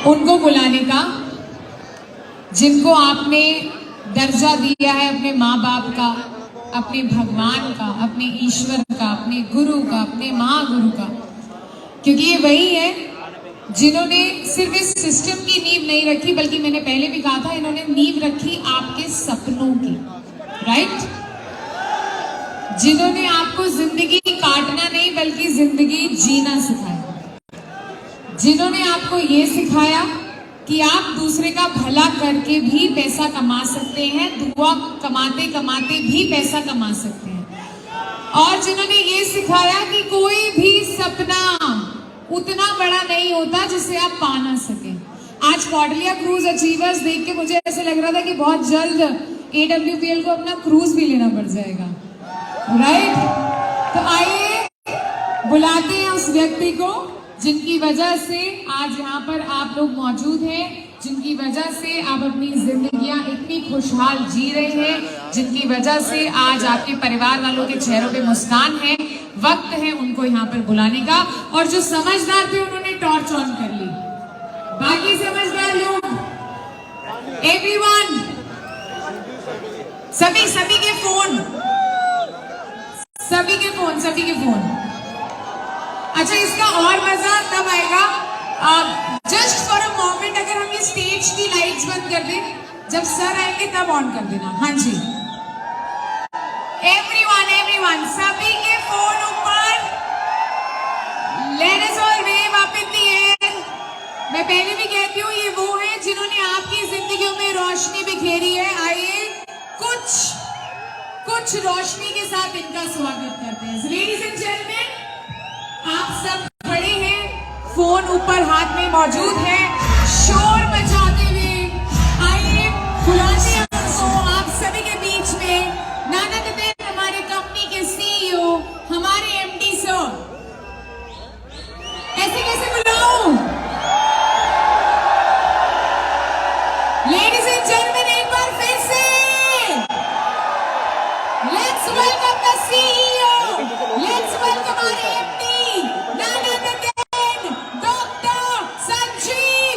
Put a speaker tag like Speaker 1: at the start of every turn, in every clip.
Speaker 1: उनको बुलाने का जिनको आपने दर्जा दिया है अपने माँ बाप का, अपने भगवान का, अपने ईश्वर का, अपने गुरु का, अपने महागुरु का, क्योंकि ये वही है जिन्होंने सिर्फ इस सिस्टम की नींव नहीं रखी, बल्कि मैंने पहले भी कहा था इन्होंने नींव रखी आपके सपनों की, राइट? जिन्होंने आपको जिंदगी काटना नहीं बल्कि जिंदगी जीना सिखाया, जिन्होंने आपको ये सिखाया कि आप दूसरे का भला करके भी पैसा कमा सकते हैं, दुआ कमाते कमाते भी पैसा कमा सकते हैं, और जिन्होंने ये सिखाया कि कोई भी सपना उतना बड़ा नहीं होता जिसे आप पा ना सके। आज कॉर्डेलिया क्रूज अचीवर्स देख के मुझे ऐसे लग रहा था कि बहुत जल्द AWPL को अपना क्रूज भी लेना पड़ जाएगा, राइट? तो आइए बुलाते हैं उस व्यक्ति को जिनकी वजह से आज यहाँ पर आप लोग मौजूद हैं, जिनकी वजह से आप अपनी जिंदगियां इतनी खुशहाल जी रहे हैं, जिनकी वजह से आज आपके परिवार वालों के चेहरों पे मुस्कान है। वक्त है उनको यहाँ पर बुलाने का, और जो समझदार थे उन्होंने टॉर्च ऑन कर ली। बाकी समझदार लोग, एवरीवन, सभी के फोन, सभी के फोन। अच्छा, इसका और मजा तब आएगा, जस्ट फॉर अ मोमेंट अगर हम ये स्टेज की लाइट्स बंद कर दें, जब सर आएंगे तब ऑन कर देना। हाँ जी, एवरीवन, सभी के फोन ऊपर। Let us all wave up in the air. मैं पहले भी कहती हूँ, ये वो है जिन्होंने आपकी जिंदगियों में रोशनी बिखेरी है। आइए कुछ रोशनी के साथ इनका स्वागत करते हैं। लेडीज एंड जेंटलमैन, आप सब खड़े हैं, फोन ऊपर हाथ में मौजूद है, शोर मचाते हुए आइए बुलाते हैं उनको आप सभी के बीच में। नाना देव, हमारे कंपनी के CEO, हमारे MD सर। ऐसे कैसे बुलाऊं? लेडीज एंड जेंटलमैन, एक बार फिर से let's welcome the CEO, let's welcome हमारे MD, नाना देव, डॉक्टर संजीव।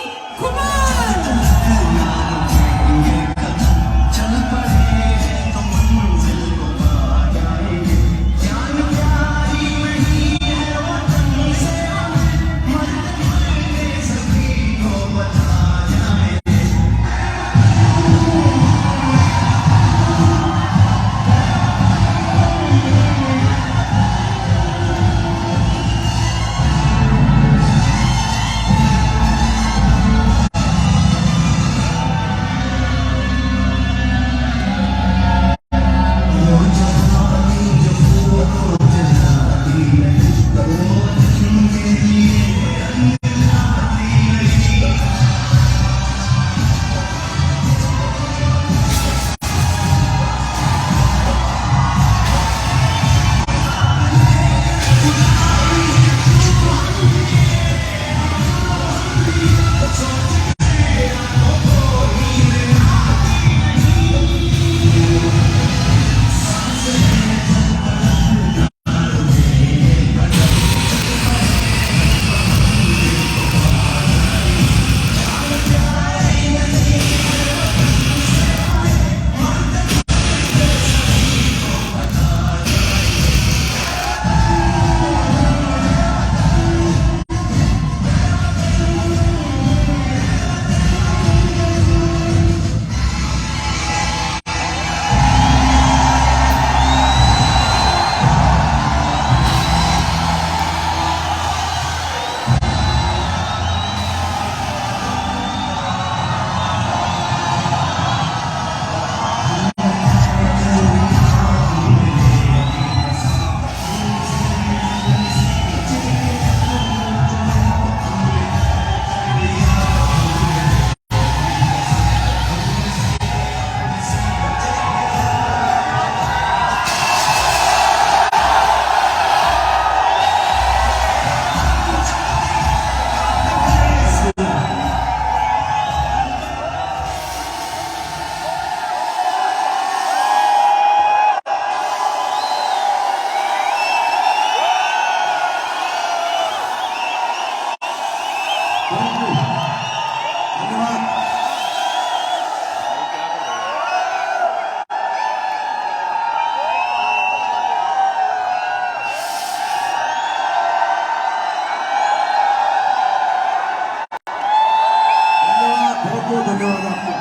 Speaker 2: बहुत धन्यवाद आपको,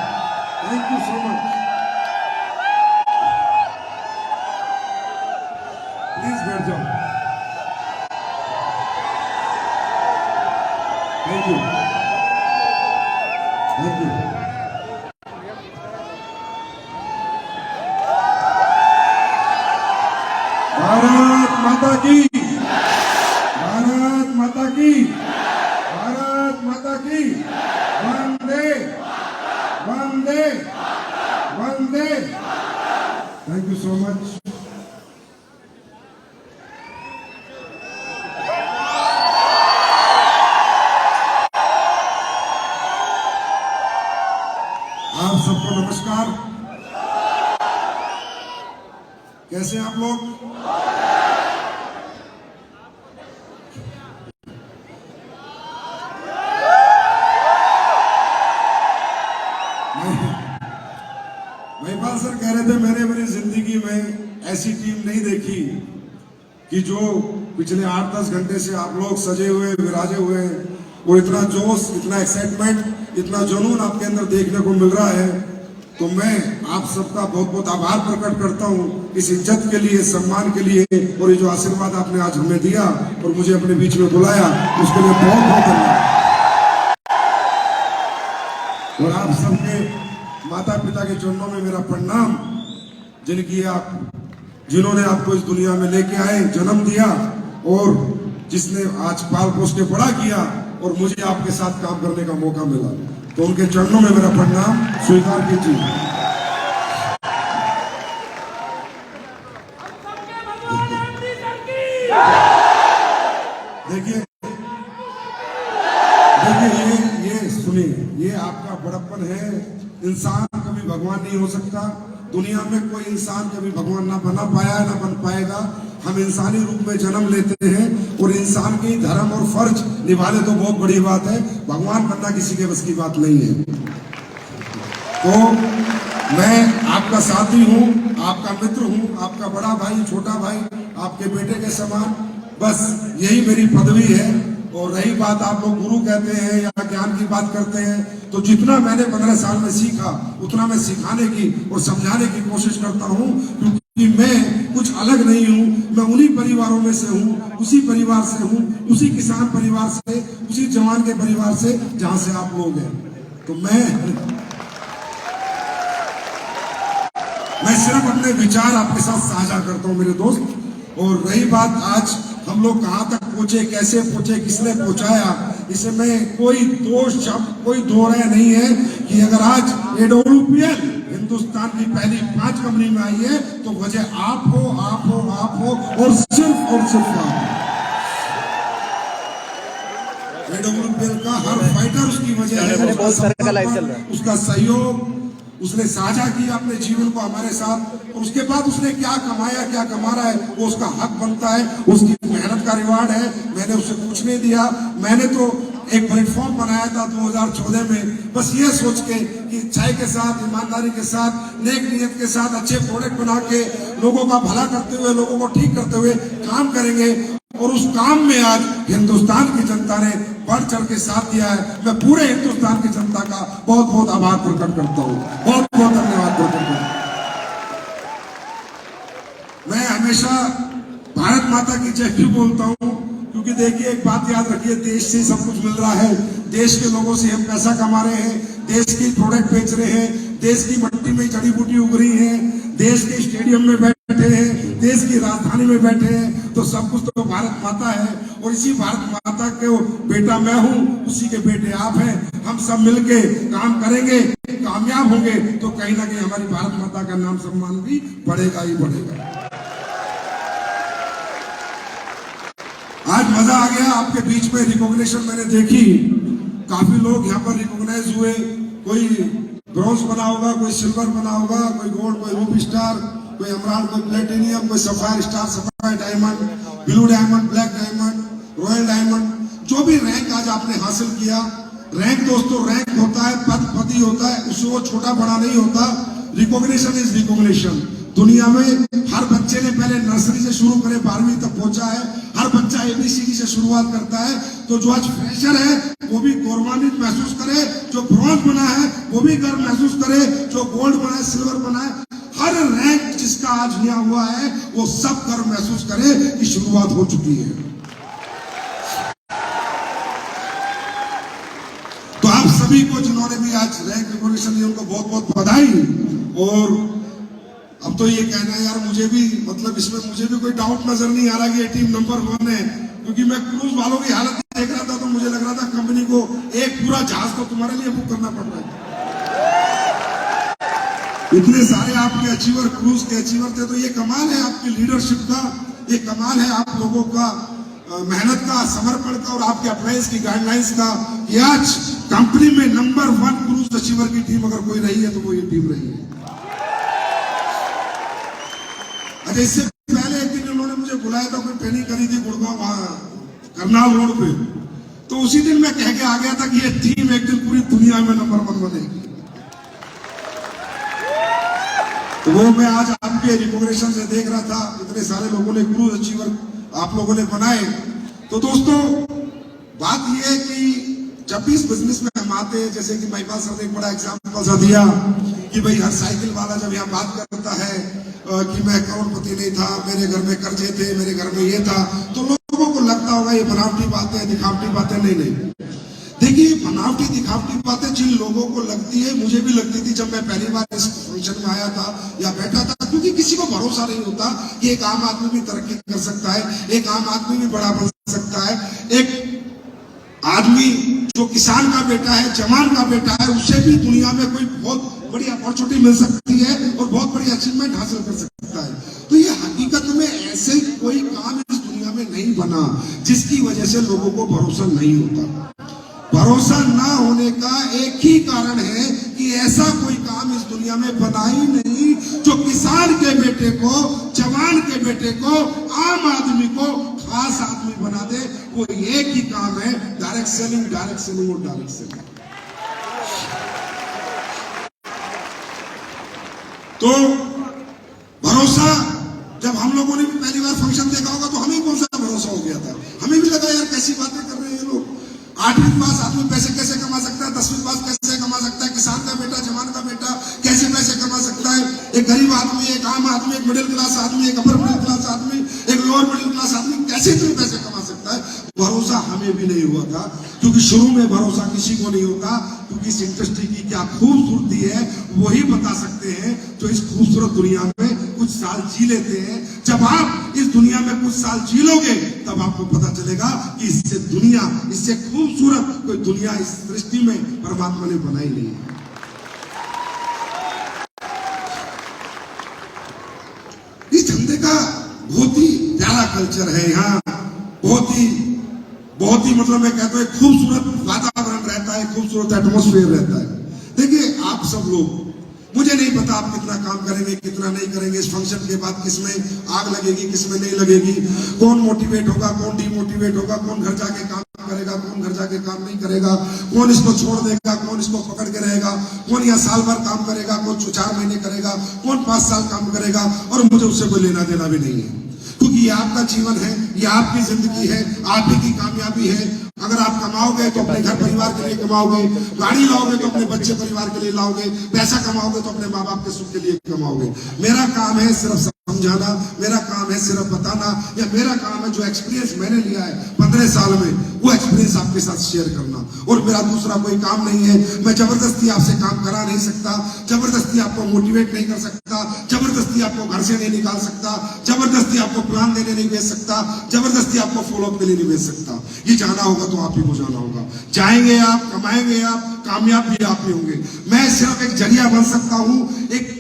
Speaker 2: thank you so much. Please बैठ जाओ, thank you, thank you. Bharat Mata की, भारत माता की, भारत माता की, वंदे वंदे वंदे। Thank you so much. आप सबको नमस्कार, कैसे हैं आप लोग? महिपाल सर कह रहे थे मैंने मेरी जिंदगी में ऐसी टीम नहीं देखी कि जो पिछले 8-10 घंटे से आप लोग सजे हुए विराजे हुए हैं, और इतना जोश, इतना एक्साइटमेंट, इतना जुनून आपके अंदर देखने को मिल रहा है। तो मैं आप सबका बहुत बहुत आभार प्रकट करता हूं इस इज्जत के लिए, सम्मान के लिए, और ये जो आशीर्वाद आपने आज हमें दिया और मुझे अपने बीच में बुलाया, उसके लिए बहुत बहुत धन्यवाद। और आप सबके माता पिता के चरणों में मेरा प्रणाम, जिन्होंने आपको इस दुनिया में लेके आए, जन्म दिया, और जिसने आज पाल पोस के बड़ा किया और मुझे आपके साथ काम करने का मौका मिला, तो उनके चरणों में मेरा प्रणाम स्वीकार कीजिए। देखिए ये सुनिए, ये आपका बड़प्पन है। इंसान कभी भगवान नहीं हो सकता, दुनिया में कोई इंसान कभी भगवान ना बना पाया है, ना बन पाएगा। हम इंसानी रूप में जन्म लेते हैं और इंसान के धर्म और फर्ज निभाने तो बहुत बड़ी बात है, भगवान बनना किसी के बस की बात नहीं है। तो मैं आपका साथी हूँ, आपका मित्र हूँ, आपका बड़ा भाई, छोटा भाई, आपके बेटे के समान, बस यही मेरी पदवी है। और रही बात आप लोग गुरु कहते हैं या ज्ञान की बात करते हैं, तो जितना मैंने 15 साल में सीखा उतना मैं सिखाने की और समझाने की कोशिश करता हूँ, क्योंकि मैं कुछ अलग नहीं हूँ। मैं उन्हीं परिवारों में से हूँ, उसी परिवार से हूँ, उसी किसान परिवार से, उसी जवान के परिवार से जहाँ से आप लोग हैं। तो मैं सिर्फ अपने विचार आपके साथ साझा करता हूँ मेरे दोस्त। और रही बात आज हम लोग कहाँ तक पहुंचे, कैसे पहुंचे, किसने पहुंचाया, इसमें कोई दोष शब्द, कोई दो राय नहीं है कि अगर आज AWPL हिंदुस्तान की पहली 5 कंपनी में आई है तो वजह आप हो, आप हो, आप हो, और सिर्फ आप। AWPL का हर फाइटर उसकी वजह है, उसका सहयोग, उसने साझा किया अपने जीवन को हमारे साथ, और उसके बाद उसने क्या कमाया, क्या कमा रहा है, वो उसका हक बनता है, उसकी मेहनत का रिवार्ड है। मैंने उसे कुछ नहीं दिया, मैंने तो एक प्लेटफॉर्म बनाया था 2014 में, बस ये सोच के कि अच्छाई के साथ, ईमानदारी के साथ, नेक नियत के साथ अच्छे प्रोडक्ट बना के लोगों का भला करते हुए, लोगों को ठीक करते हुए काम करेंगे। और उस काम में आज हिंदुस्तान की जनता ने बढ़ चढ़ के साथ दिया है। मैं पूरे हिंदुस्तान की जनता का बहुत बहुत आभार प्रकट करता हूँ, बहुत बहुत धन्यवाद प्रकट करता हूँ। मैं हमेशा भारत माता की जय भी बोलता हूँ, क्योंकि देखिए एक बात याद रखिए, देश से सब कुछ मिल रहा है, देश के लोगों से हम पैसा कमा रहे हैं, देश की प्रोडक्ट बेच रहे हैं, देश की मिट्टी में जड़ी बूटी उग रही है, देश के स्टेडियम में बैठे हैं, देश की राजधानी में बैठे हैं, तो सब कुछ तो भारत माता है। और इसी भारत माता के बेटा मैं हूँ, उसी के बेटे आप हैं। हम सब मिलके काम करेंगे, कामयाब होंगे, तो कहीं ना कहीं हमारी भारत माता का नाम सम्मान भी बढ़ेगा ही बढ़ेगा। आज मजा आ गया आपके बीच में, रिकॉग्निशन मैंने देखी, काफी लोग यहाँ पर रिकॉग्नाइज हुए। कोई ब्रॉन्ज बना होगा, कोई सिल्वर बना होगा, कोई गोल्ड, कोई रूबी स्टार, कोई एमराल्ड, कोई प्लेटिनियम, कोई sapphire star, sapphire diamond, blue diamond, black diamond, royal diamond, जो भी रैंक आज आपने हासिल किया। रैंक दोस्तों रैंक होता है, पद पति होता है, उससे वो छोटा बड़ा नहीं होता। Recognition is recognition. दुनिया में हर बच्चे ने पहले नर्सरी से शुरू करे 12वीं तक पहुंचा है। हर बच्चा ABCD से शुरुआत करता है। तो जो आज फ्रेशर है वो भी गौरवान्वित महसूस करे, जो ब्रॉन्ज बना है वो भी गर्व महसूस करे, जो गोल्ड बना है, सिल्वर बना है, हर रैंक जिसका आज लिया हुआ है वो सब गर्व महसूस करे कि शुरुआत हो चुकी है। तो आप सभी को जिन्होंने भी आज रैंक रिकॉग्निशन दी उनको बहुत बहुत बधाई। और अब तो ये कहना है यार, मुझे भी मतलब इसमें मुझे भी कोई डाउट नजर नहीं आ रहा कि ये टीम नंबर 1 है, क्योंकि मैं क्रूज वालों की हालत देख रहा था तो मुझे लग रहा था कंपनी को एक पूरा जहाज तो तुम्हारे लिए बुक करना पड़ रहा है। इतने सारे आपके अचीवर, क्रूज के अचीवर थे। तो ये कमाल है आपकी लीडरशिप का, ये कमाल है आप लोगों का मेहनत का, समर्पण का और आपके अप्लायंस की गाइडलाइंस का कि आज कंपनी में नंबर 1 क्रूज अचीवर की टीम अगर कोई रही है तो वो ये टीम रही है। अच्छा, इससे पहले एक दिन उन्होंने मुझे बुलाया था, कोई ट्रेनिंग करी थी गुड़गांव करनाल रोड पे। तो उसी दिन मैं कह के आ गया था कि ये टीम एक दिन पूरी दुनिया में नंबर 1 बनेगी। तो वो मैं आज आपके रिकॉग्निशन से देख रहा था, इतने सारे लोगों ने क्रूज अचीवर आप लोगों ने बनाए। तो दोस्तों बात यह है कि जब भी इस बिजनेस में हम आते हैं, जैसे कि महिपाल सर ने एक बड़ा एग्जाम्पल सा दिया कि भाई हर साइकिल वाला जब यहाँ बात करता है कि मैं करोड़पति नहीं था, मेरे घर में कर्जे थे, मेरे घर में ये था, तो लोगों को लगता होगा ये बनावटी बातें, दिखावटी बातें। नहीं, देखिए बनावटी दिखावटी बातें जिन लोगों को लगती है, मुझे भी लगती थी जब मैं पहली बार इस फंक्शन में आया था या बैठा था, क्योंकि किसी को भरोसा नहीं होता कि एक आम आदमी भी तरक्की कर सकता है, एक आम आदमी भी बड़ा बन सकता है, एक आदमी जो किसान का बेटा है, जवान का बेटा है, उसे भी दुनिया में कोई बहुत बड़ी अपॉर्चुनिटी मिल सकती है और बहुत बड़ी अचीवमेंट हासिल कर सकता है। तो ये हकीकत में ऐसे कोई काम इस दुनिया में नहीं बना जिसकी वजह से लोगों को भरोसा नहीं होता। भरोसा ना होने का एक ही कारण है कि ऐसा कोई काम इस दुनिया में बना ही नहीं जो किसान के बेटे को, जवान के बेटे को, आम आदमी को खास आदमी बना दे। वो एक ही काम है, डायरेक्ट सेलिंग, डायरेक्ट सेलिंग और डायरेक्ट सेलिंग। तो भरोसा, जब हम लोगों ने भी पहली बार फंक्शन देखा होगा तो हमें कौन सा भरोसा हो गया था, हमें भी लगा यार कैसी बातें कर रहे हैं लोग। 8वीं पास आदमी पैसे कैसे कमा सकता है, 10वीं पास कैसे कमा सकता है, किसान का बेटा, जवान का बेटा कैसे पैसे कमा सकता है, एक गरीब आदमी, एक आम आदमी, एक मिडिल क्लास आदमी, एक अपर मिडिल क्लास आदमी, एक लोअर मिडिल क्लास आदमी कैसे इतने पैसे कमा सकता है। भरोसा हमें भी नहीं हुआ था, क्योंकि शुरू में भरोसा किसी को नहीं होता, क्योंकि इस इंडस्ट्री की क्या खूबसूरती है वही बता सकते हैं जो इस खूबसूरत दुनिया में कुछ साल जी लेते हैं। जब आप इस दुनिया में कुछ साल जी लोगे तब आपको पता चलेगा कि इससे दुनिया, इससे खूबसूरत कोई दुनिया इस सृष्टि में परमात्मा ने बनाई नहीं है। इस धंधे का बहुत ही प्यारा कल्चर है यहाँ, बहुत ही मतलब मैं कहता हूँ खूबसूरत वातावरण रहता है, खूबसूरत एटमॉस्फेयर रहता है। देखिए आप सब लोग, मुझे नहीं पता आप कितना काम करेंगे, कितना नहीं करेंगे, इस फंक्शन के बाद किसमें आग लगेगी, किसमें नहीं लगेगी, कौन मोटिवेट होगा, कौन डिमोटिवेट होगा, कौन घर जाके काम करेगा, कौन घर जाके काम नहीं करेगा, कौन इसको छोड़ देगा, कौन इसको पकड़ के रहेगा, कौन यहाँ साल भर काम करेगा, कौन 4 महीने करेगा, कौन 5 साल काम करेगा। और मुझे उससे कोई लेना देना भी नहीं है, क्योंकि ये आपका जीवन है, ये आपकी जिंदगी है, आप ही की कामयाबी है। अगर आप कमाओगे तो अपने घर परिवार के लिए कमाओगे, गाड़ी लाओगे तो अपने बच्चे परिवार के लिए लाओगे, पैसा कमाओगे तो अपने माँ बाप के सुख के लिए कमाओगे। मेरा काम है सिर्फ समझाना, मेरा काम है सिर्फ बताना, या मेरा काम है जो एक्सपीरियंस मैंने लिया है 15 साल में वो एक्सपीरियंस आपके साथ शेयर करना। और मेरा दूसरा कोई काम नहीं है। मैं जबरदस्ती आपसे काम करा नहीं सकता, जबरदस्ती आपको मोटिवेट नहीं कर सकता, जबरदस्ती आपको घर से नहीं निकाल सकता, जबरदस्ती आपको प्लान देने नहीं भेज सकता, जबरदस्ती आपको फॉलोअप के लिए नहीं भेज सकता। ये जाना होगा तो आप ही को जाना होगा। जाएंगे आप, कमाएंगे आप, कामयाब भी आप ही होंगे। मैं सिर्फ एक जरिया बन सकता हूँ, एक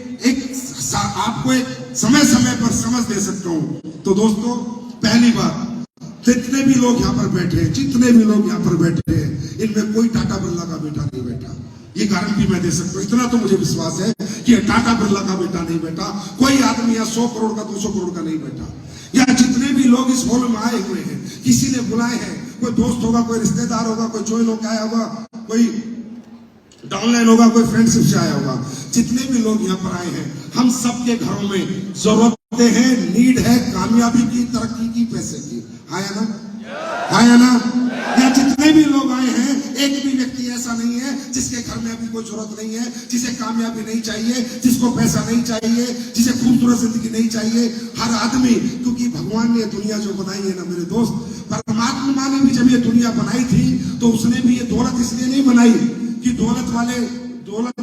Speaker 2: आपको एक समय समय पर समझ दे सकता हूँ। तो दोस्तों पहली बात, जितने भी लोग यहाँ पर बैठे हैं, जितने भी लोग यहाँ पर बैठे हैं, इनमें कोई टाटा बिरला का बेटा नहीं बैठा। ये गारंटी मैं दे सकता हूँ, इतना तो मुझे विश्वास है कि टाटा बिरला का बेटा नहीं बैठा। कोई आदमी यहाँ 100 करोड़ का, 200 करोड़ का नहीं बैठा। या जितने भी लोग इस हॉल में आए हुए हैं, किसी ने बुलाए हैं, कोई दोस्त होगा, कोई रिश्तेदार होगा, कोई चोई लोग आया होगा, कोई ऑनलाइन होगा, कोई फ्रेंडशिप से आया होगा। जितने भी लोग यहाँ पर आए हैं, हम सबके घरों में जरूरतें हैं, नीड है कामयाबी की, तरक्की की, पैसे की। हाँ या ना? हाँ या ना? यहाँ जितने भी लोग आए हैं, एक भी व्यक्ति ऐसा नहीं है जिसके घर में अभी कोई जरूरत नहीं है, जिसे कामयाबी नहीं चाहिए, जिसको पैसा नहीं चाहिए, जिसे खूबसूरत जिंदगी नहीं चाहिए। हर आदमी, क्योंकि भगवान ने दुनिया जो बनाई है ना मेरे दोस्त, परमात्मा ने भी जब ये दुनिया बनाई थी तो उसने भी ये दौलत इसलिए नहीं बनाई कि दौलत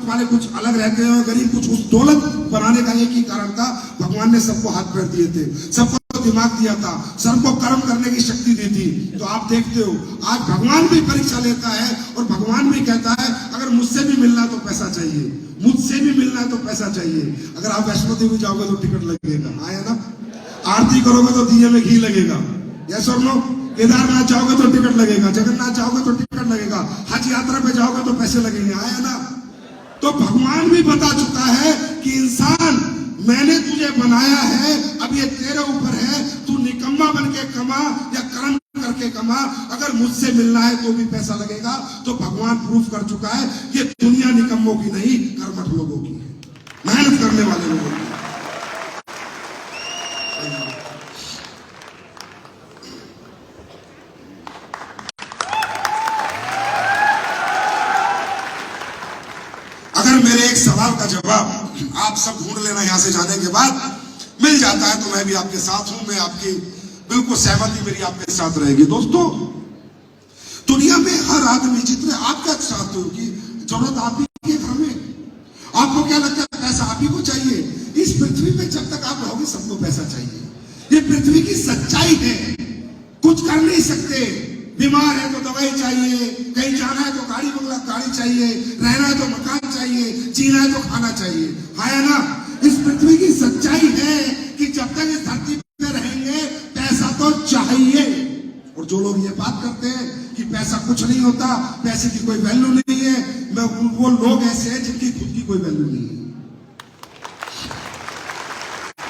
Speaker 2: वाले कुछ अलग रहते हैं और गरीब कुछ। उस दौलत बनाने का एक ही कारण था, भगवान ने सबको हाथ पैर दिए थे, सबको दिमाग दिया था, सबको कर्म करने की शक्ति दी थी। तो आप देखते हो आज भगवान भी परीक्षा लेता है और भगवान भी कहता है अगर मुझसे भी मिलना है तो पैसा चाहिए, मुझसे भी मिलना है तो पैसा चाहिए। अगर आप वैष्णो देवी जाओगे तो टिकट लगेगा, आया ना? आरती करोगे तो दिए में घी लगेगा, यस और नो? केदारनाथ जाओगे तो टिकट लगेगा, जगन्नाथ जाओगे तो टिकट लगेगा, हज यात्रा पे जाओगे तो पैसे लगेंगे, आया ना? तो भगवान भी बता चुका है कि इंसान मैंने तुझे बनाया है, अब ये तेरे ऊपर है, तू निकम्मा बन के कमा या कर्म करके कमा। अगर मुझसे मिलना है तो भी पैसा लगेगा। तो भगवान प्रूफ कर चुका है ये दुनिया निकम्मों की नहीं, कर्मठ लोगों की है, मेहनत करने वाले लोगों की। अगर मेरे एक सवाल का जवाब आप सब ढूंढ लेना यहां से जाने के बाद मिल जाता है तो मैं भी आपके साथ हूं, मैं आपकी बिल्कुल सहमति मेरी आपके साथ रहेगी। दोस्तों, दुनिया में हर आदमी, जितने आप क्या चाहते हो कि जरूरत आप ही के घर में, आपको क्या लगता है पैसा आप ही को चाहिए? इस पृथ्वी पे जब तक आप रहोगे सबको पैसा चाहिए, ये पृथ्वी की सच्चाई है। कुछ कर नहीं सकते, बीमार है तो दवाई चाहिए, कहीं जाना है तो गाड़ी बंगला गाड़ी चाहिए, रहना है तो मकान चाहिए, जीना है तो खाना चाहिए, है ना? इस पृथ्वी की सच्चाई है कि जब तक इस धरती पे रहेंगे पैसा तो चाहिए। और जो लोग ये बात करते हैं कि पैसा कुछ नहीं होता, पैसे की कोई वैल्यू नहीं है, वो लोग ऐसे हैं जिनकी खुद की कोई वैल्यू नहीं है,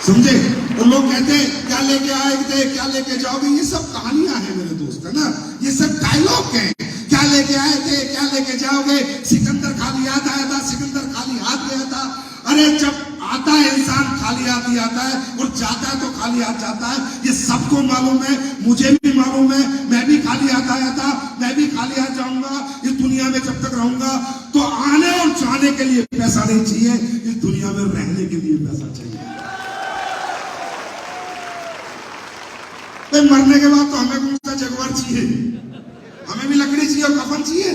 Speaker 2: समझे? वो लोग कहते हैं क्या लेके आएंगे, क्या लेके जाओगे, ये सब कहानियां हैं मेरे दोस्त, है ना? ये सब डायलॉग हैं। क्या लेके आए थे, क्या लेके जाओगे? सिकंदर खाली हाथ आया था, सिकंदर खाली हाथ गया था। अरे जब आता है इंसान खाली हाथ ही आता है और जाता है तो खाली हाथ जाता है, ये सबको मालूम है, मुझे भी मालूम है। मैं भी खाली हाथ आया था, मैं भी खाली हाथ जाऊंगा। इस दुनिया में जब तक रहूंगा तो आने और जाने के लिए पैसा नहीं चाहिए, इस दुनिया में रहने के लिए पैसा चाहिए। तो मरने के बाद तो हमें कौन सा जगवार चाहिए? हमें भी लकड़ी चाहिए और कफन चाहिए,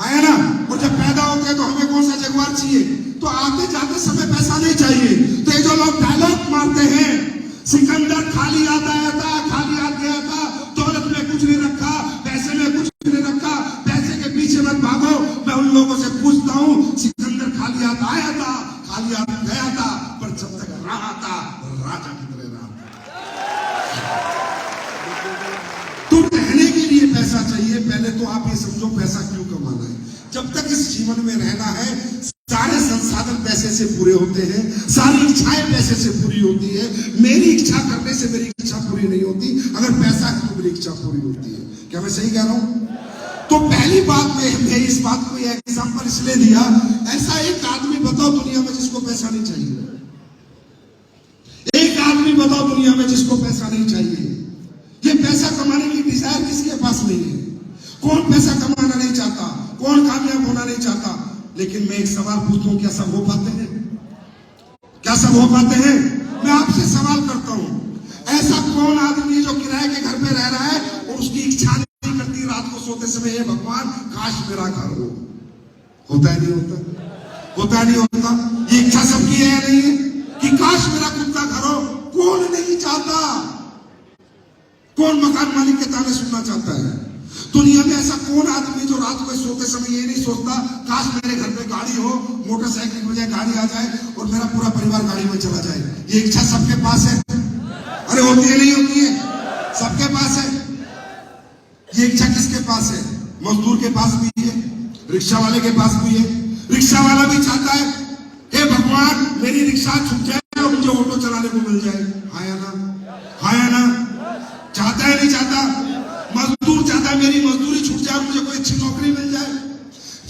Speaker 2: है ना? और जब पैदा होते हैं तो हमें कौन सा जगवार चाहिए? तो आते जाते समय पैसा नहीं चाहिए। तो ये जो लोग डायलॉग मारते हैं, सिकंदर खाली हाथ आया था, खाली हाथ गया था, दौलत में कुछ नहीं रखा, पैसे में कुछ नहीं रखा, पैसे के पीछे मत भागो। मैं उन लोगों से पूछता हूँ, सिकंदर खाली हाथ आया था, खाली हाथ गया था, पर जब तक रहा था राजा की तरह रहा। तो रहने के लिए पैसा चाहिए। पहले तो आप ये समझो पैसा क्यों कमाना है। जब तक इस जीवन में रहना है, सारे संसाधन पैसे से पूरे होते हैं, सारी इच्छाएं पैसे से पूरी होती है। मेरी इच्छा करने से मेरी इच्छा पूरी नहीं होती, अगर पैसा है तो मेरी इच्छा पूरी होती है। क्या मैं सही कह रहा हूं? तो पहली बात मैं इस बात को एग्जांपल इसलिए दिया, ऐसा एक आदमी बताओ दुनिया में जिसको पैसा नहीं चाहिए, एक आदमी बताओ दुनिया में जिसको पैसा नहीं चाहिए। ये पैसा कमाने की डिजायर किसके पास नहीं है? कौन पैसा कमाना नहीं चाहता? कौन कामयाब होना नहीं चाहता? लेकिन मैं एक सवाल पूछता हूं, क्या सब हो पाते हैं? क्या सब हो पाते हैं? मैं आपसे सवाल करता हूं, ऐसा कौन आदमी जो किराए के घर पे रह रहा है और उसकी इच्छा नहीं करती रात को सोते समय, हे भगवान काश मेरा घर हो? होता है नहीं होता? होता है नहीं होता? ये इच्छा सबकी है या नहीं है कि काश मेरा खुद का घर हो? कौन नहीं चाहता? कौन मकान मालिक के ताने सुनना चाहता है? दुनिया में ऐसा कौन आदमी जो रात को सोते समय ये नहीं सोचता काश मेरे घर पे गाड़ी हो, मोटरसाइकिल की बजाय गाड़ी आ जाए और मेरा पूरा परिवार गाड़ी में चला जाए? ये इच्छा सबके पास है। अरे होती है नहीं होती है? सबके पास है। ये इच्छा किसके पास है? मजदूर के पास भी है, रिक्शा वाले के पास भी है। रिक्शा वाला भी चाहता है, हे भगवान मेरी रिक्शा छूट जाए और मुझे ऑटो चलाने को मिल जाए, हाँ या ना? हाँ या ना? चाहता है नहीं चाहता? मजदूर चाहता है मेरी मजदूरी छूट जाए, मुझे कोई अच्छी नौकरी मिल जाए।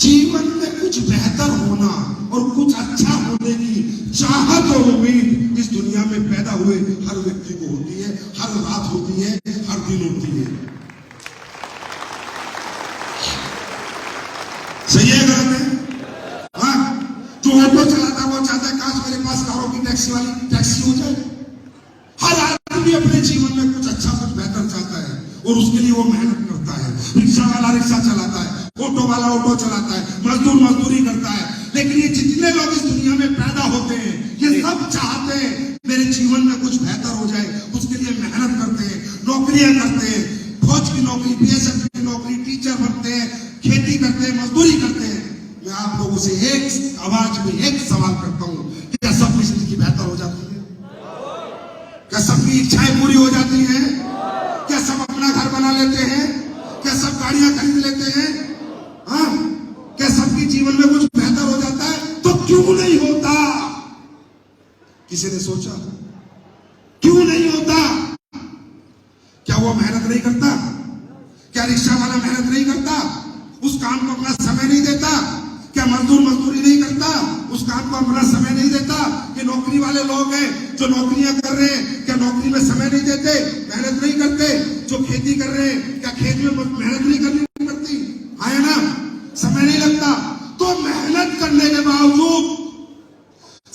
Speaker 2: जीवन में कुछ बेहतर होना और कुछ अच्छा होने की चाहत और उम्मीद इस दुनिया में पैदा हुए हर व्यक्ति को होती है, हर रात होती है, हर दिन होती है। सही है गलत है? हाँ, जो ऑटो चलाता है वो चाहता है काश मेरे पास कारों की टैक्सी हो जाए। हर आदमी अपने जीवन में कुछ अच्छा कुछ बेहतर चाहता है और उसके लिए वो मेहनत करता है। रिक्शा वाला रिक्शा चलाता है, ऑटो वाला ऑटो चलाता है, मजदूर मजदूरी करता है। लेकिन ये जितने लोग इस दुनिया में पैदा होते हैं ये सब चाहते हैं मेरे जीवन में कुछ बेहतर हो जाए, उसके लिए मेहनत करते हैं, नौकरियां करते हैं, फौज की नौकरी, बीएसएफ की नौकरी, टीचर बनते हैं, खेती करते हैं, मजदूरी करते हैं। मैं आप लोगों से एक आवाज में एक सवाल करता हूं, क्या सबकी जिंदगी बेहतर हो जाती है? क्या सबकी इच्छाएं पूरी हो जाती हैं? क्या सब अपना घर बना लेते हैं? क्या सब गाड़ियां खरीद लेते हैं? हाँ, क्या सबके जीवन में कुछ बेहतर हो जाता है? तो क्यों नहीं होता? किसी ने सोचा क्यों नहीं होता? क्या वो मेहनत नहीं करता? क्या रिक्शा वाला मेहनत नहीं करता? उस काम को अपना समय नहीं देता? क्या मजदूर मजदूरी नहीं करता? उस काम को अपना समय नहीं देता? ये नौकरी वाले लोग हैं जो नौकरियां कर रहे हैं, क्या नौकरी में समय नहीं देते, मेहनत नहीं करते? जो खेती कर रहे हैं, क्या खेत में मेहनत नहीं करनी पड़ती? है ना, समय नहीं लगता। तो मेहनत करने के बावजूद,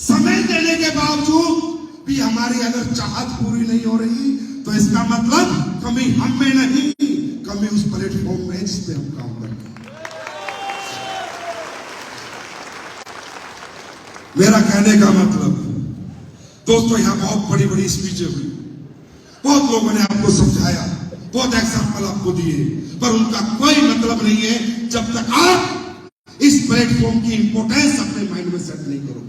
Speaker 2: समय देने के बावजूद भी हमारी अगर चाहत पूरी नहीं हो रही तो इसका मतलब कमी हम में नहीं, कमी उस प्लेटफॉर्म में जिस पे हम काम कर रहे हैं। मेरा कहने का मतलब दोस्तों, यहां बहुत बड़ी बड़ी स्पीचें हुई, बहुत लोगों ने आपको समझाया, बहुत एग्जाम्पल आपको दिए, पर उनका कोई मतलब नहीं है जब तक आप इस प्लेटफॉर्म की इंपोर्टेंस अपने माइंड में सेट नहीं करोगे।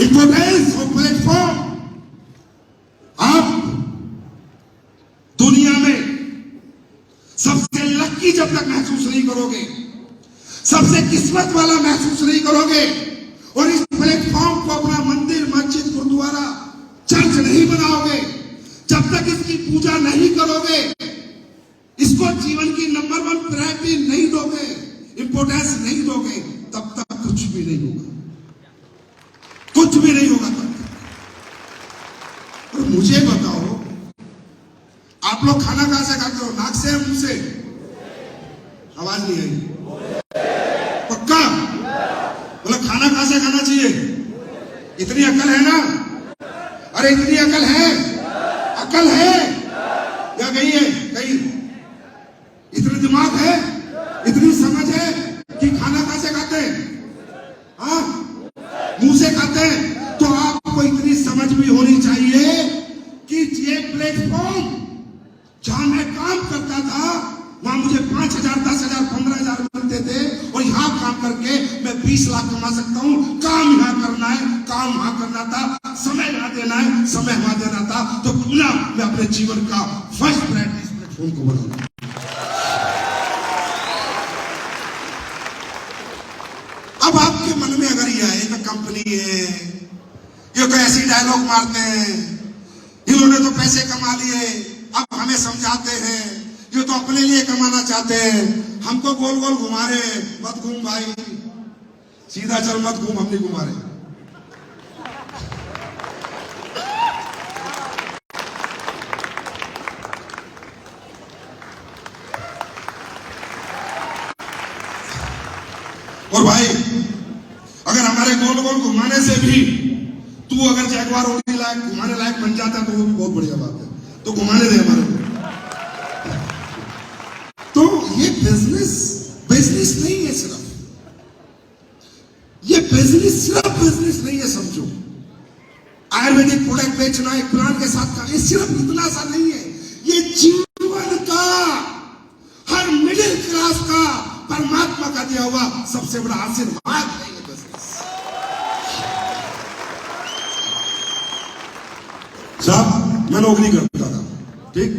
Speaker 2: इंपोर्टेंस ऑफ प्लेटफॉर्म आप दुनिया में सबसे लकी जब तक महसूस नहीं करोगे, सबसे किस्मत वाला महसूस नहीं करोगे और इस प्लेटफॉर्म को अपना मंदिर, मस्जिद, गुरुद्वारा, चर्च नहीं बनाओगे, जब तक इसकी पूजा नहीं करोगे, इसको जीवन की नंबर 1 प्रायोरिटी नहीं दोगे, इंपोर्टेंस नहीं दोगे, तब तक कुछ भी नहीं होगा, कुछ भी नहीं होगा तब तक। और मुझे बताओ, आप लोग खाना कहां से खाते हो? नाक से या मुंह से? आवाज नहीं आई। पक्का? मतलब खाना कहां से खाना चाहिए? इतनी अकल है ना? अरे इतनी अकल है, अकल है या गई है? गई। इतनी दिमाग है, इतनी समझ है कि खाना कहां से खाते हैं? हाँ, मुंह से खाते हैं। तो आपको इतनी समझ भी होनी चाहिए कि ये प्लेटफॉर्म जहां मैं काम करता था वहां मुझे 5,000, 10,000, 15,000 मिलते थे और यहां काम करके मैं 20 लाख कमा सकता हूं। काम यहां करना है, काम वहां करना था, समय यहां देना है, समय वहां देना था। तो क्यों ना मैं अपने जीवन का फर्स्ट प्रायोरिटी इस प्लेटफॉर्म को बनाऊं। अब आपके मन में अगर यह है कि कंपनी है, ये तो ऐसी डायलॉग मारते हैं, इन्होंने तो पैसे कमा लिए, अब हमें समझाते हैं, ये तो अपने लिए कमाना चाहते हैं, हमको गोल गोल घुमा रहे हैं। मत घूम भाई, सीधा चल, मत घूम, हम नहीं घुमा रहे। और भाई अगर हमारे गोल गोल घुमाने से भी तू अगर जैगवार होने लायक, घुमाने लायक बन जाता है तो वो भी बहुत बढ़िया बात है। तो घुमाने दे हमारे को। तो ये बिजनेस नहीं है, सिर्फ ये बिजनेस सिर्फ बिजनेस नहीं है। समझो, आयुर्वेदिक प्रोडक्ट बेचना, एक प्लांट के साथ का, ये सिर्फ इतना सा नहीं है। ये जीवन का, हर मिडिल क्लास का, परमात्मा का दिया हुआ सबसे बड़ा आशीर्वाद है ये बिजनेस। साहब, मैं नौकरी करता था, ठीक?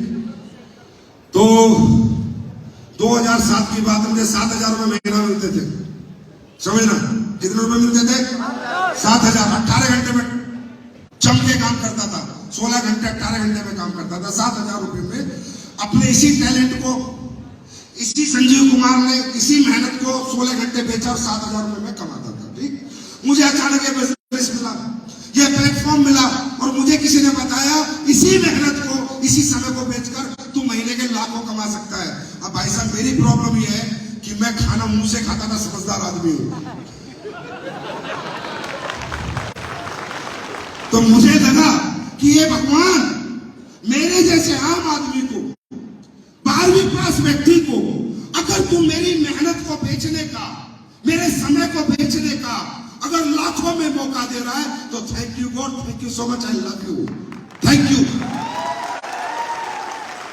Speaker 2: तो 2007 की बात, मुझे 7,000 रुपए महीना मिलते थे। समझना, कितने रुपए मिलते थे? 7,000। 18 घंटे में जम के काम करता था, 16 घंटे 18 घंटे में काम करता था। 7,000 रुपए में अपने इसी टैलेंट को, इसी संजीव कुमार ने इसी मेहनत को 16 घंटे बेचा और 7,000 रुपए में कमाता था। ठीक, मुझे अचानक ये बिजनेस मिला, ये प्लेटफॉर्म मिला और मुझे किसी ने बताया इसी मेहनत को, इसी समय को बेचकर तू महीने के लाखों कमा सकता है। अब भाई साहब मेरी प्रॉब्लम ये है कि मैं खाना मुंह से खाता था, समझदार आदमी हूं, तो मुझे लगा कि ये भगवान मेरे जैसे आम आदमी को, 12वीं पास व्यक्ति को, अगर तू मेरी मेहनत को बेचने का, मेरे समय को बेचने का अगर लाखों में मौका दे रहा है तो thank you God, thank you so much, I love you, thank you.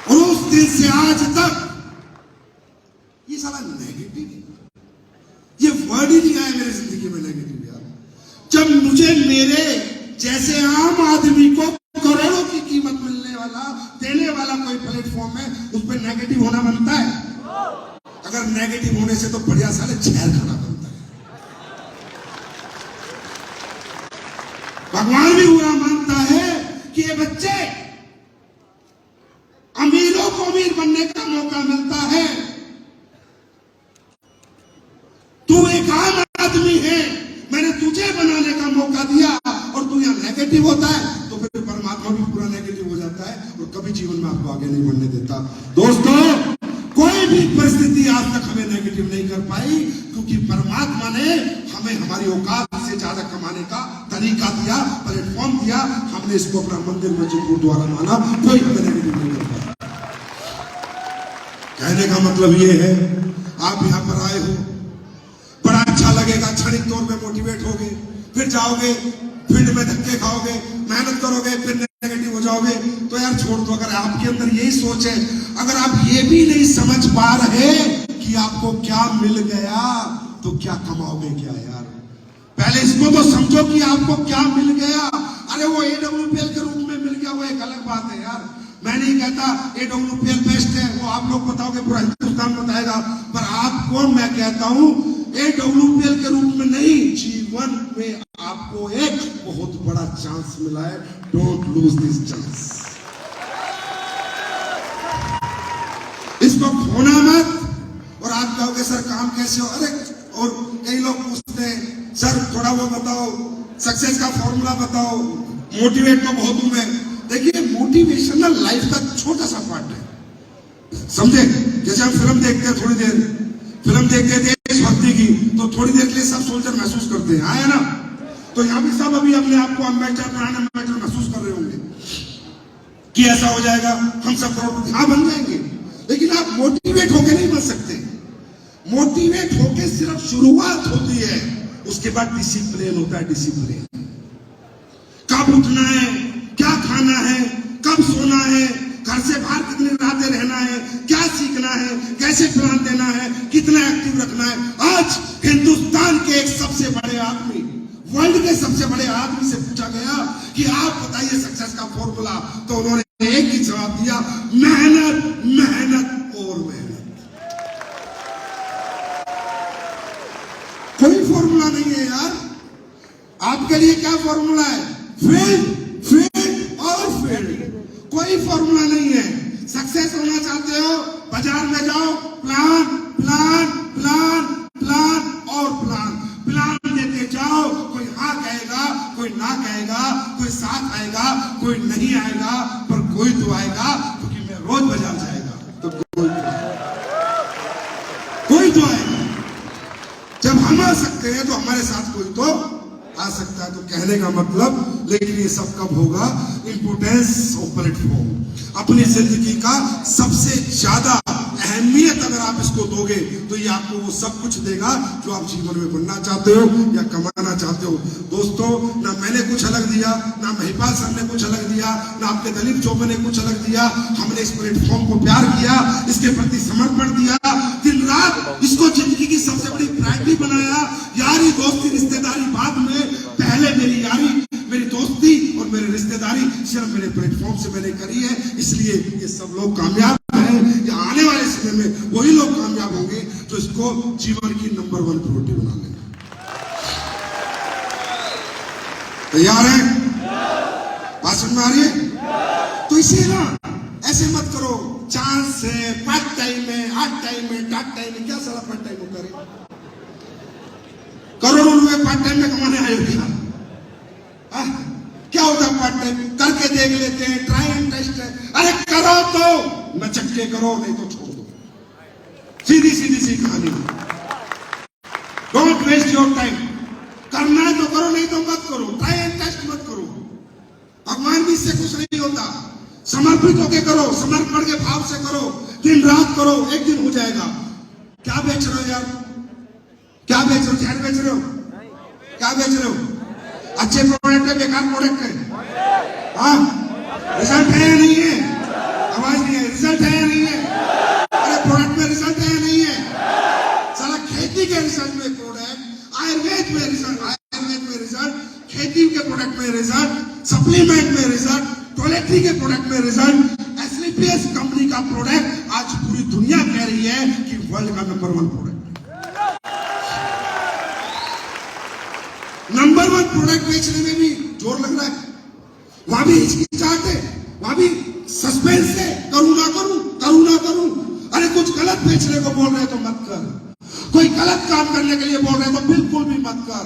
Speaker 2: और उस दिन से आज तक ये साला नेगेटिव, ये वर्ड ही नहीं आया मेरी जिंदगी में नेगेटिव यार। जब मुझे मेरे जैसे आम आदमी को करोड़ों की कीमत मिलने वाला, देने वाला कोई प्लेटफॉर्म है, उस पर नेगेटिव होना बनता है। अगर नेगेटिव होने से तो बढ़िया साले जहर खाना बनता है। भगवान भी बुरा मानता है कि ये बच्चे, अमीरों को अमीर बनने का मौका मिलता है, तू एक आम आदमी है, मैंने तुझे बनाने का मौका दिया और तू यहाँ नेगेटिव होता है, तो फिर परमात्मा भी पूरा नेगेटिव हो जाता है और कभी जीवन में आपको आगे नहीं बढ़ने देता। दोस्तों, कोई भी परिस्थिति आज तक हमें नेगेटिव नहीं कर पाई, क्योंकि परमात्मा ने हमें हमारी औकात से ज्यादा कमाने का तरीका दिया, प्लेटफॉर्म दिया, हमने इसको अपना मंदिर में गुरुद्वारा माना, कोई हमें नेगेटिव नहीं कर पाया। कहने का मतलब ये है, आप यहाँ पर आए हो, बड़ा अच्छा लगेगा, क्षणिक तौर पे मोटिवेट होगे, फिर जाओगे फील्ड में धक्के खाओगे, मेहनत करोगे, फिर नेगेटिव हो जाओगे, तो यार छोड़ दो। अगर आपके अंदर यही सोच है, अगर आप ये भी नहीं समझ पा रहे कि आपको क्या मिल गया, तो क्या कमाओगे क्या यार। पहले इसको तो समझो कि आपको क्या मिल गया। अरे वो AWPL के रूप में मिल गया, वो एक अलग बात है यार। मैं नहीं कहता AWPL बेस्ट है, वो आप लोग बताओगे, पूरा हिंदुस्तान बताएगा, पर आपको मैं कहता हूं AWPL के रूप में नहीं, जीवन में आपको एक बहुत बड़ा चांस मिला है। डोंट लूज दिस चांस, इसको खोना मत। और आप कहोगे सर काम कैसे हो, अरे और कई लोग पूछते हैं सर थोड़ा वो बताओ, सक्सेस का फॉर्मूला बताओ, मोटिवेट तो बहुत हूं मैं। देखिए मोटिवेशन ना लाइफ का छोटा सा पार्ट है, समझे। जैसे हम फिल्म देखते हैं, थोड़ी देर फिल्म देखते थे देशभक्ति की, तो थोड़ी देर के लिए सब सोल्जर महसूस करते हैं, आया ना। तो यहाँ भी सब अभी अपने आप को अम्बेडकर, ब्रांड अम्बेडकर महसूस कर रहे होंगे कि ऐसा हो जाएगा, हम सब करोड़पति हाँ बन जाएंगे। लेकिन आप मोटिवेट होके नहीं बन सकते। मोटिवेट होके सिर्फ शुरुआत होती है, उसके बाद डिसिप्लिन होता है। डिसिप्लिन, कब उठना है, क्या खाना है, कब सोना है, घर से बाहर कितनी रातें रहना है, क्या सीखना है, कैसे प्लान देना है, कितना एक्टिव रखना है। आज हिंदुस्तान के एक सबसे बड़े आदमी, वर्ल्ड के सबसे बड़े आदमी से पूछा गया कि आप बताइए सक्सेस का फॉर्मूला, तो उन्होंने एक ही जवाब दिया, मेहनत, मेहनत और मेहनत। कोई फॉर्मूला नहीं है यार। आपके लिए क्या फॉर्मूला है? फील्ड, फील्ड और फील्ड, कोई फॉर्मूला नहीं है। सक्सेस होना चाहते हो, बाजार में जाओ, प्लान प्लान प्लान प्लान और प्लान प्लान देते जाओ। कोई हाँ कहेगा, कोई ना कहेगा, कोई साथ आएगा, कोई नहीं आएगा, पर कोई तो आएगा, क्योंकि मैं रोज बाजार जाएगा तो कोई तो आएगा। जब हम आ सकते हैं तो हमारे साथ कोई तो आ सकता है। तो कहने का मतलब, लेकिन ये सब कब होगा? Importance of platform. अपनी जिंदगी का सबसे ज्यादा अहमियत अगर आप इसको दोगे तो ये आपको वो सब कुछ देगा जो आप जीवन में बनना चाहते हो या कमाना चाहते हो। दोस्तों, ना मैंने कुछ अलग दिया, ना महिपाल सर ने कुछ अलग दिया, ना आपके दिलीप चौबे ने कुछ अलग दिया। हमने इस प्लेटफॉर्म को प्यार किया, इसके प्रति समर्पण दिया, दिन रात इसको जिंदगी की सबसे बड़ी प्रायोरिटी बनाया। यारी दोस्ती रिश्तेदारी बाद में, पहले मेरी यारी, मेरी दोस्ती और मेरी रिश्तेदारी सिर्फ मेरे प्लेटफॉर्म से मैंने करी है। इसलिए ये सब लोग कामयाब हैं। या आने वाले समय में वही लोग कामयाब होंगे जो इसको जीवन की नंबर 1 प्रायोरिटी बना लेंगे। तैयार है? बात समझ में आ रही है? तो इसे ना ऐसे मत करो चांस है, पार्ट टाइम है, हार्ड टाइम है, टाट टाइम है, क्या सारा पार्ट टाइम होता है? करोड़ों रुपए पार्ट टाइम में कमाने आए हो क्या? क्या होता है पार्ट टाइम? करके देख लेते हैं, ट्राई एंड टेस्ट है। अरे करो तो न चक्के करो, नहीं तो छोड़ दो। सीधी सीधी सी कहानी। Don't waste your time. करना है तो करो, नहीं तो मत करो। ट्राई एंड टेस्ट मत करो। भगवान भी इससे खुश नहीं होता। समर्पित होके करो, समर्पण के भाव से करो, दिन रात करो, एक दिन हो जाएगा। क्या बेच रहे हो यार? क्या बेच रहे हो? जहर बेच रहे हो? क्या बेच रहे हो? अच्छे प्रोडक्ट है, बेकार प्रोडक्ट है? हाँ, रिजल्ट है या नहीं है? आवाज नहीं है। रिजल्ट है या नहीं है? अरे प्रोडक्ट में रिजल्ट है या नहीं है? साला खेती के रिजल्ट में प्रोडक्ट, आयुर्वेद में रिजल्ट, खेती के प्रोडक्ट में रिजल्ट, सप्लीमेंट में रिजल्ट, टॉयलेटरी के प्रोडक्ट में रिजल्ट। एसलीपीएस कंपनी का प्रोडक्ट आज पूरी दुनिया कह रही है कि वर्ल्ड का नंबर 1 प्रोडक्ट, नंबर 1 प्रोडक्ट बेचने में भी जोर लग रहा है। वहां भी हिचकिचाहट है, वहां भी सस्पेंस है। करूं ना करूं, करूं ना करूं। अरे कुछ गलत बेचने को बोल रहे तो मत कर। कोई गलत काम करने के लिए बोल रहे तो बिल्कुल भी मत कर।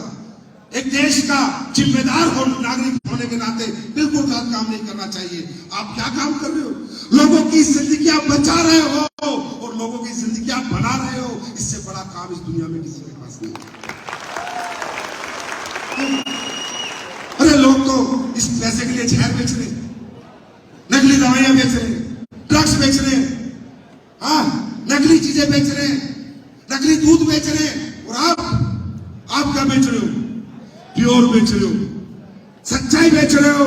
Speaker 2: एक देश का जिम्मेदार हो, नागरिक होने के नाते बिल्कुल गलत काम नहीं करना चाहिए। आप क्या काम कर रहे हो? लोगों की जिंदगी आप बचा रहे हो और लोगों की जिंदगी आप बना रहे हो। इससे बड़ा काम इस दुनिया में किसी के पास नहीं है। अरे लोग तो इस पैसे के लिए जहर बेच रहे, नकली दवाइयां बेच रहे, ड्रग्स बेच रहे, हाँ, नकली चीजें बेच रहे, नकली दूध बेच रहे। और आप क्या बेच रहे हो? प्योर बेच रहे हो, सच्चाई बेच रहे हो,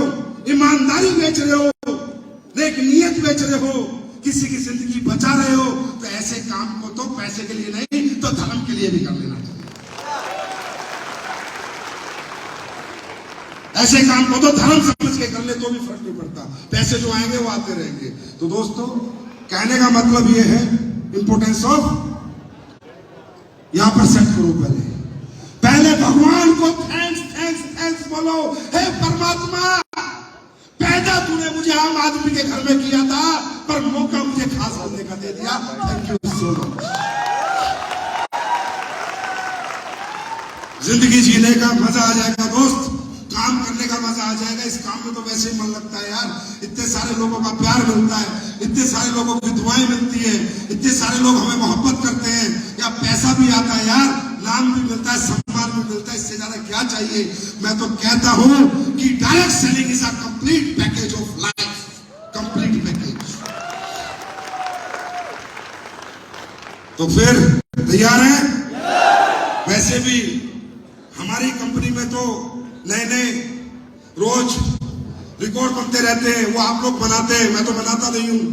Speaker 2: ईमानदारी बेच रहे हो, नेक नियत बेच रहे हो, किसी की जिंदगी बचा रहे हो। तो ऐसे काम को तो पैसे के लिए नहीं तो धर्म के लिए भी कर लेना चाहिए। ऐसे काम को तो धर्म समझ के कर ले तो भी फर्क नहीं पड़ता। पैसे जो आएंगे वो आते रहेंगे। तो दोस्तों, कहने का मतलब ये है, इंपोर्टेंस ऑफ, यहां पर सेट करो। पहले भगवान को थैंक्स बोलो। हे परमात्मा, पैदा तूने मुझे आम आदमी के घर में किया था, पर मौका मुझे खास होने का दे दिया। Thank you so much. जिंदगी जीने का मजा आ जाएगा दोस्त, काम करने का मजा आ जाएगा। इस काम में तो वैसे ही मन लगता है यार। इतने सारे लोगों का प्यार मिलता है, इतने सारे लोगों की दुआएं मिलती है, इतने सारे लोग हमें मोहब्बत करते हैं, या पैसा भी आता है यार, नाम भी मिलता है, सम्मान भी मिलता है। इससे ज्यादा क्या चाहिए? मैं तो कहता हूं कि direct selling is a complete package of life, complete package. तो फिर तैयार हैं? वैसे भी हमारी कंपनी में तो नए नए रोज रिकॉर्ड बनते रहते हैं। वो आप लोग बनाते हैं, मैं तो बनाता नहीं हूं।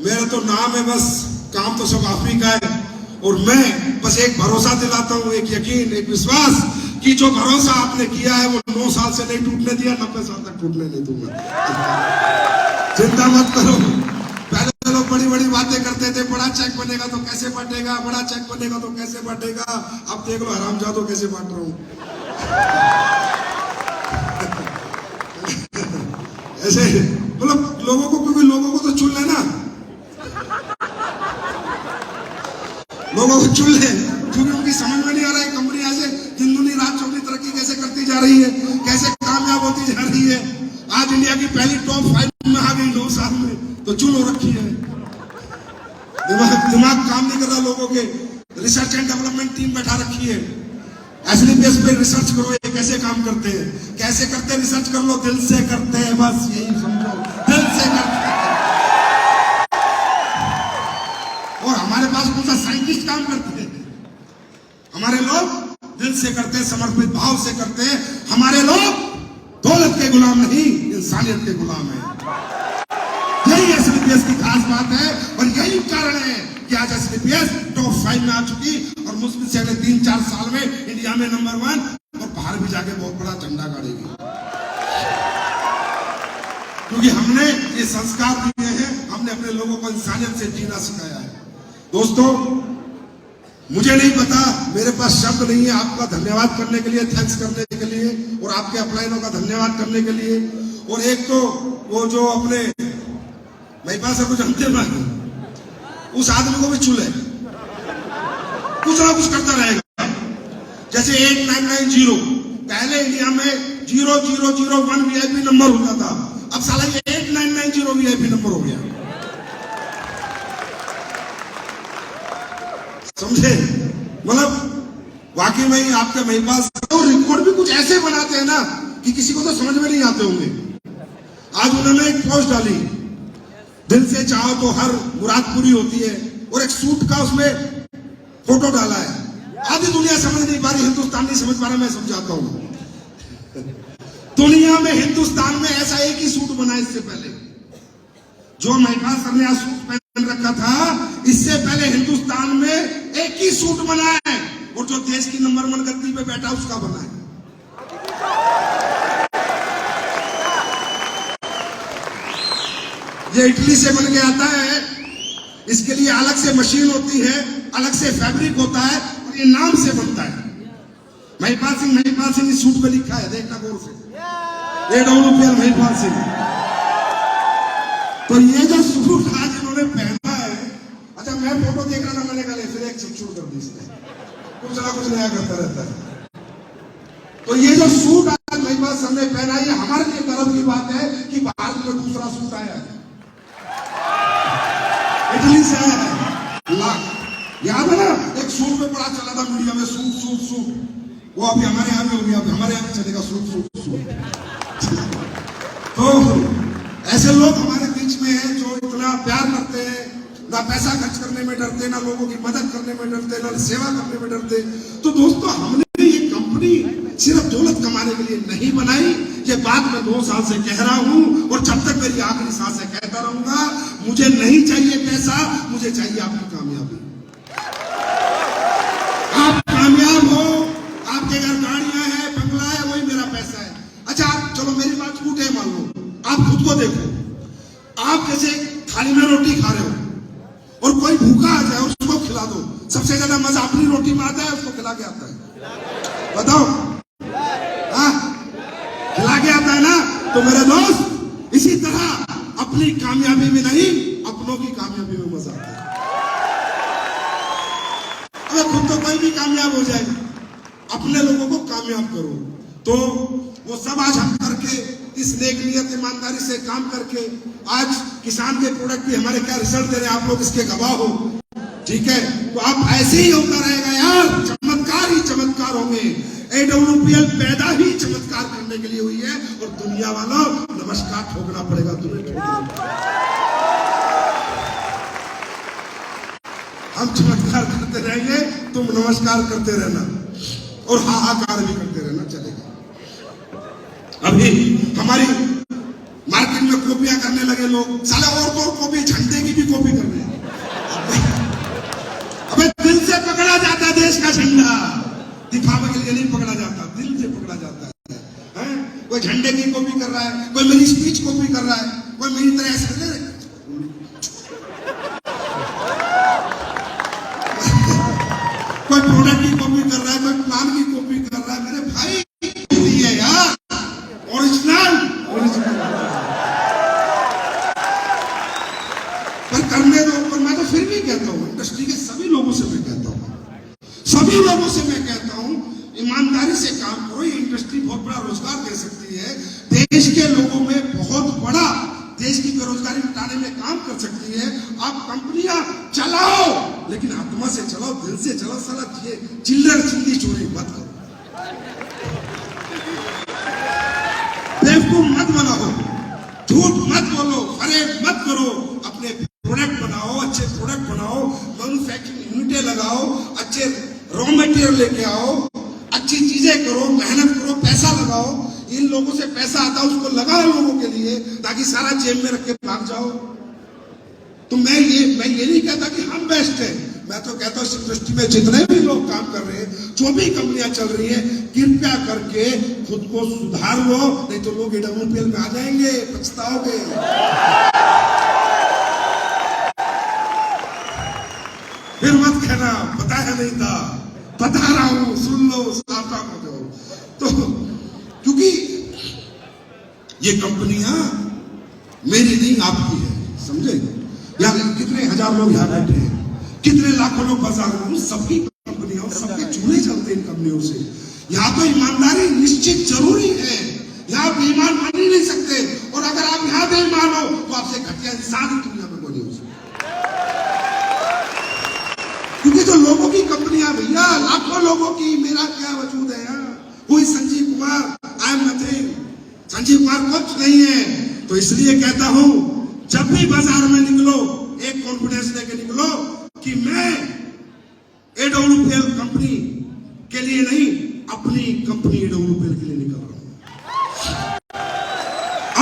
Speaker 2: मेरा तो नाम है बस, काम तो सब आप ही का है। और मैं बस एक भरोसा दिलाता हूं, एक यकीन, एक विश्वास कि जो भरोसा आपने किया है वो 9 साल से नहीं टूटने दिया, 90 साल तक टूटने नहीं दूंगा। चिंता मत करो। पहले लोग बड़ी बड़ी बातें करते थे, बड़ा चेक बनेगा तो कैसे बटेगा, बड़ा चेक बनेगा तो कैसे बटेगा। अब देख लो हरामजादों कैसे बांट रहा हूं। ऐसे मतलब लोगों को, क्योंकि लोगों को तो चुन लेना, लोगों को चुन ले, क्योंकि उनकी समझ में नहीं आ रहा है कंपनी ऐसे दिन दुनी रात चौगनी तरक्की कैसे करती जा रही है, कैसे कामयाब होती जा रही है। आज इंडिया की पहली टॉप 5 में आ गई 9 साल में, तो चुन हो रखी है। दिमाग काम नहीं कर रहा लोगों के। रिसर्च एंड डेवलपमेंट टीम बैठा रखी है। एसलीपीएस पे रिसर्च करो, ये कैसे काम करते हैं, कैसे करते हैं, रिसर्च कर लो। दिल से करते हैं, बस यही समझो, दिल से करते हैं। और हमारे पास कौन सा साइंटिस्ट काम करते हैं? हमारे लोग दिल से करते हैं, समर्पित भाव से करते हैं। हमारे लोग दौलत के गुलाम नहीं, इंसानियत के गुलाम है। यही एसलीपीएस की खास बात है और यही कारण है कि आज एसलीपीएस टॉप 5 में आ चुकी और मुश्किल से अगले 3-4 साल में इंडिया में नंबर 1 और बाहर भी जाके बहुत बड़ा झंडा गाड़ेगी। क्योंकि हमने ये संस्कार दिए हैं, हमने अपने लोगों को इंसानियत से जीना सिखाया है। दोस्तों, मुझे नहीं पता, मेरे पास शब्द नहीं है आपका धन्यवाद करने के लिए, थैंक्स करने के लिए, और आपके अपलाइनों का धन्यवाद करने के लिए। और एक तो वो जो अपने महिपा सर को जानते हैं, उस आदमी को भी चूल्हे, कुछ ना कुछ करता रहेगा। जैसे 8990 पहले इंडिया में 0001 वीआईपी नंबर होता था, अब साला ये 8990 वीआईपी नंबर हो गया। समझे? मतलब वाकई में आपके महिपाल रिकॉर्ड भी कुछ ऐसे बनाते हैं ना कि किसी को तो समझ में नहीं आते होंगे। आज उन्होंने एक पोस्ट डाली, दिल से चाहो तो हर मुराद पूरी होती है, और एक सूट का उसमें फोटो डाला है। आधी दुनिया समझ नहीं पा रही, हिंदुस्तान नहीं समझ पा रहा, मैं समझाता हूं। दुनिया में हिंदुस्तान में ऐसा एक ही सूट बना इससे पहले, जो महिपाल सर ने आज सूट पहन रखा था, इससे पहले हिंदुस्तान में एक ही सूट बना है, और जो देश की नंबर 1 गद्दी पे बैठा उसका बना है। ये इटली से बन के आता है, इसके लिए अलग से मशीन होती है, अलग से फैब्रिक होता है, और ये नाम से बनता है। महिपाल सिंह इस सूट पे लिखा है, देखना गौर से, AWPL महिपाल सिंह। तो ये जो सूट आज इन्होंने पहना है, अच्छा मैं फोटो देख रहा था, मैंने कहा फिर एक शुरू कर दी इसने, कुछ ना कुछ नया करता रहता है। तो ये जो सूट आज महिपाल सर ने पहना है, ये हमारे लिए गर्व की बात है कि भारत में दूसरा सूट आया है, इटली से आया है। लाख याद है ना, एक सूट पे बड़ा चला था मीडिया में, सूट सूट सूट, वो अभी हमारे यहाँ भी हो गया, हमारे यहाँ भी चलेगा सूट सूट सूट। तो ऐसे लोग हमारे बीच में हैं जो इतना प्यार करते हैं, ना पैसा खर्च करने में डरते, ना लोगों की मदद करने में डरते, ना सेवा करने में डरते। तो दोस्तों, हमने ये कंपनी सिर्फ दौलत कमाने के लिए नहीं बनाई, ये बात मैं 2 साल से कह रहा हूं, और जब तक मेरी आखिरी सांस है कहता रहूंगा। मुझे नहीं चाहिए पैसा, मुझे चाहिए आपकी कामयाबी। आप कामयाब हो, आपके घर गाड़ियां हैं, बंगला है, वही मेरा पैसा है। अच्छा, आप चलो मेरी बात झूठ है मान लो, आप खुद को देखो, आप जैसे थाली में रोटी खा रहे हो और कोई भूखा आ जाए उसको खिला दो, सबसे ज्यादा मजा अपनी रोटी में आता है, उसको खिला के आता है। बताओ, हाँ खिला के आता है ना? तो मेरे दोस्त, इसी तरह अपनी कामयाबी में नहीं, अपनों की कामयाबी में मजा आता है। अगर खुद तो कोई भी कामयाब हो जाए, अपने लोगों को कामयाब करो। तो वो सब आज हम करके, इस नेक नियत ईमानदारी से काम करके, आज किसान के प्रोडक्ट भी हमारे क्या रिजल्ट दे रहे हैं, आप लोग इसके गवाह हो। ठीक है, तो आप ऐसे ही होता रहेगा यार, चमत्कार ही चमत्कार होंगे। AWPL पैदा ही चमत्कार करने के लिए हुई है, और दुनिया वालों नमस्कार ठोकना पड़ेगा तुम्हें। हम चमत्कार करते रहेंगे, तुम नमस्कार करते रहना, और हाहाकार भी करते रहना, चलेगा। अभी हमारी मार्केट में कॉपियां करने लगे लोग, साले और तो कॉपी, झंडे की भी कॉपी कर रहे हैं। अबे दिल से पकड़ा जाता है देश का झंडा, दिखावे के लिए नहीं पकड़ा जाता, दिल से पकड़ा जाता है। कोई झंडे की कॉपी कर रहा है, कोई मेरी स्पीच कॉपी कर रहा है, कोई मेरी तरह ऐसे कोई प्रोडक्ट की कॉपी कर रहा है, कोई प्लान की कॉपी कर रहा है। मेरे भाई है यार, ओरिजिनल पर करने दो। पर मैं तो फिर भी कहता हूँ, इंडस्ट्री के सभी लोगों से मैं कहता हूँ, सभी लोगों से मैं कहता हूँ, ईमानदारी से काम करो। ये इंडस्ट्री बहुत बड़ा रोजगार दे सकती है, देश के लोगों में बहुत बड़ा, देश की बेरोजगारी मिटाने में काम कर सकती है। आप कंपनियां चलाओ, लेकिन आत्मा से चलाओ, दिल से चलाओ। साला चिल्लर चिल्ली चोरी मत करो, बेवकूफ मत बनाओ, झूठ मत बोलो, फरेब मत करो। अपने प्रोडक्ट बनाओ, अच्छे प्रोडक्ट बनाओ, मैन्युफैक्चरिंग यूनिटें लगाओ, अच्छे रॉ मटेरियल लेके आओ, अच्छी चीजें करो, मेहनत करो, पैसा लगाओ। इन लोगों से पैसा आता है, उसको लगाओ लोगों के लिए, ताकि सारा जेब में रख के भाग जाओ। तो मैं ये नहीं कहता कि हम बेस्ट है, मैं तो कहता हूँ इस इंडस्ट्री में जितने भी लोग काम कर रहे हैं, जो भी कंपनियां चल रही हैं, कृपया करके खुद को सुधार लो, नहीं तो लोग AWPL में आ जाएंगे, पछताओगे। फिर मत कहना बताया नहीं था, बता रहा हूं, सुन लो, सावधान हो जाओ। तो क्योंकि ये कंपनियां मेरी नहीं आपकी है, समझे? या कितने हजार लोग यहाँ बैठे हैं, कितने लाखों लोग बाजार में, उन सबकी कंपनियों, सबके चूल्हे चलते इन कंपनियों से। यहाँ तो ईमानदारी निश्चित जरूरी है, यहाँ बेईमान बन ही नहीं सकते, और अगर आप यहाँ बेईमान हो तो आपसे घटिया इंसान ही दुनिया में कोई नहीं हो सकता। क्योंकि जो लोगों की कंपनियां भैया, लाखों लोगों की, मेरा क्या वजूद है यहाँ, कोई Sanjeev Kumar, I am nothing, Sanjeev Kumar कुछ नहीं है। तो इसलिए कहता हूं, जब भी बाजार में निकलो एक कॉन्फिडेंस लेके निकलो कि मैं एडब्ल्यूपीएल कंपनी के लिए नहीं, अपनी कंपनी एडब्ल्यूपीएल के लिए निकल रहा हूं,